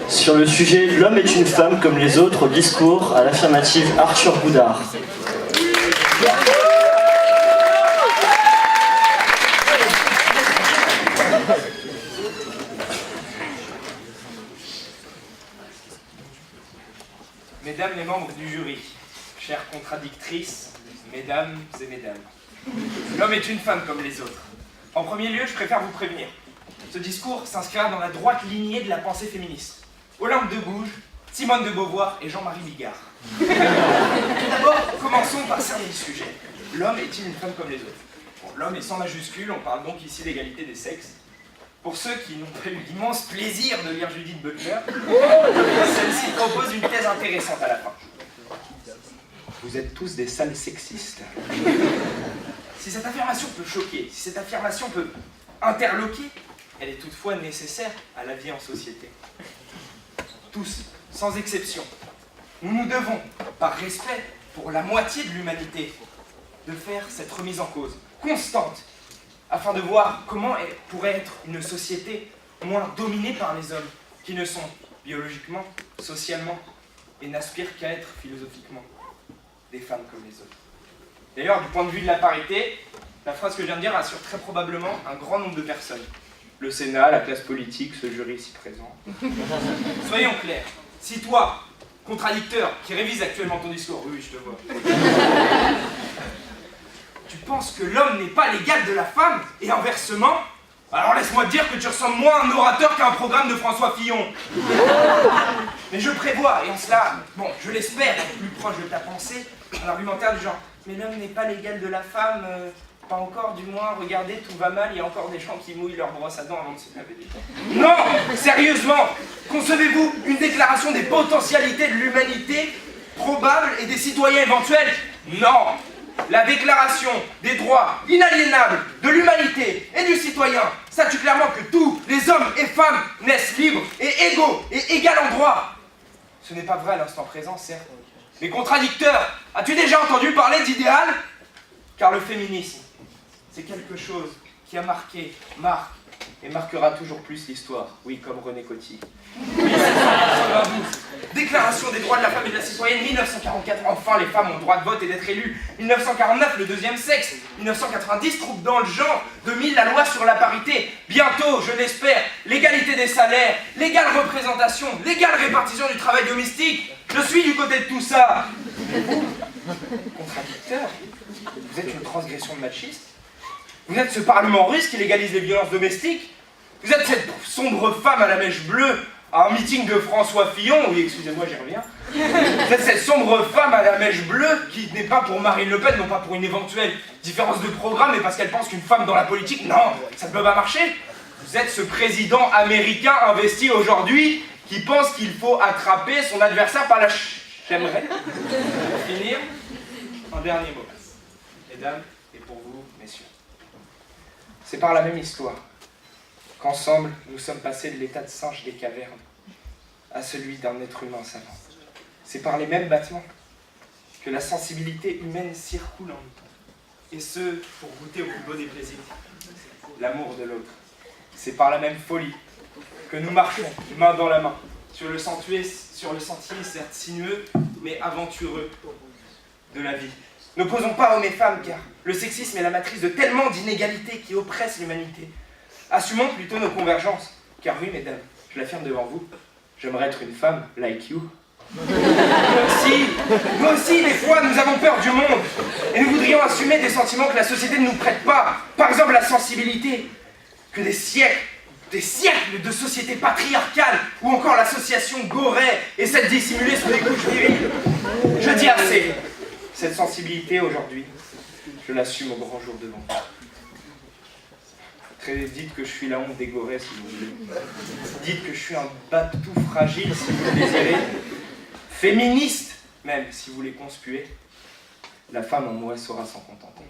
sur le sujet « L'homme est une femme comme les autres » au discours à l'affirmative Arthur Boudard. Mesdames les membres du jury, chères contradictrices, mesdames et mesdames, l'homme est une femme comme les autres. En premier lieu, je préfère vous prévenir. Ce discours s'inscrira dans la droite lignée de la pensée féministe. Olympe de Gouges, Simone de Beauvoir et Jean-Marie Bigard. Tout d'abord, commençons par cerner le sujet. L'homme est-il une femme comme les autres? Bon, l'homme est sans majuscule, on parle donc ici d'égalité des sexes. Pour ceux qui n'ont pas eu l'immense plaisir de lire Judith Butler, celle-ci propose une thèse intéressante à la fin. Vous êtes tous des sales sexistes. Si cette affirmation peut choquer, si cette affirmation peut interloquer, elle est toutefois nécessaire à la vie en société. Tous, sans exception, nous nous devons, par respect pour la moitié de l'humanité, de faire cette remise en cause constante, afin de voir comment elle pourrait être une société moins dominée par les hommes, qui ne sont biologiquement, socialement, et n'aspirent qu'à être philosophiquement des femmes comme les autres. D'ailleurs, du point de vue de la parité, la phrase que je viens de dire assure très probablement un grand nombre de personnes. Le Sénat, la classe politique, ce jury ici présent. Soyons clairs, si toi, contradicteur, qui révise actuellement ton discours, oui, je te vois, tu penses que l'homme n'est pas l'égal de la femme, et inversement, alors laisse-moi te dire que tu ressembles moins à un orateur qu'à un programme de François Fillon. Mais je prévois, et en cela, bon, je l'espère, être plus proche de ta pensée, un argumentaire du genre « Mais l'homme n'est pas l'égal de la femme, pas encore, du moins, regardez, tout va mal, il y a encore des gens qui mouillent leur brosse à dents avant de se laver les dents. » Non, sérieusement, concevez-vous une déclaration des potentialités de l'humanité probable et des citoyens éventuels? Non. La déclaration des droits inaliénables de l'humanité et du citoyen statue clairement que tous les hommes et femmes naissent libres et égaux et égaux en droit. Ce n'est pas vrai à l'instant présent, certes. Mais contradicteur, as-tu déjà entendu parler d'idéal? Car le féminisme, c'est quelque chose qui a marqué, marque et marquera toujours plus l'histoire. Oui, comme René Coty. 1792, Déclaration des droits de la femme et de la citoyenne. 1944, enfin les femmes ont le droit de vote et d'être élues. 1949, le deuxième sexe. 1990, trouble dans le genre. 2000, la loi sur la parité. Bientôt, je l'espère, l'égalité des salaires, l'égale représentation, l'égale répartition du travail domestique. Je suis du côté de tout ça. Contradicteur, vous êtes une transgression de machiste. Vous êtes ce parlement russe qui légalise les violences domestiques. Vous êtes cette sombre femme à la mèche bleue à un meeting de François Fillon. Oui, excusez-moi, j'y reviens. Vous êtes cette sombre femme à la mèche bleue qui n'est pas pour Marine Le Pen, non pas pour une éventuelle différence de programme, mais parce qu'elle pense qu'une femme dans la politique, non, ça ne peut pas marcher. Vous êtes ce président américain investi aujourd'hui qui pense qu'il faut attraper son adversaire par la J'aimerais, pour finir, un dernier mot. Mesdames, et pour vous, messieurs. C'est par la même histoire qu'ensemble, nous sommes passés de l'état de singe des cavernes à celui d'un être humain savant. C'est par les mêmes battements que la sensibilité humaine circule en nous. Et ce, pour goûter au plus beau des plaisirs, l'amour de l'autre. C'est par la même folie que nous marchons, main dans la main, sur le sentier certes sinueux, mais aventureux de la vie. N'opposons pas hommes et femmes, car le sexisme est la matrice de tellement d'inégalités qui oppressent l'humanité. Assumons plutôt nos convergences, car oui, mesdames, je l'affirme devant vous, j'aimerais être une femme like you. Nous aussi, des fois, nous avons peur du monde, et nous voudrions assumer des sentiments que la société ne nous prête pas. Par exemple, la sensibilité, que des siècles de sociétés patriarcales, ou encore l'association Goret, essaient de dissimuler sous des couches viriles. Je dis assez. Cette sensibilité, aujourd'hui, je l'assume au grand jour devant vous. Dites que je suis la honte des Gorets, si vous voulez. Dites que je suis un bateau fragile, si vous le désirez. Féministe, même, si vous les conspuez. La femme en moi saura s'en contenter.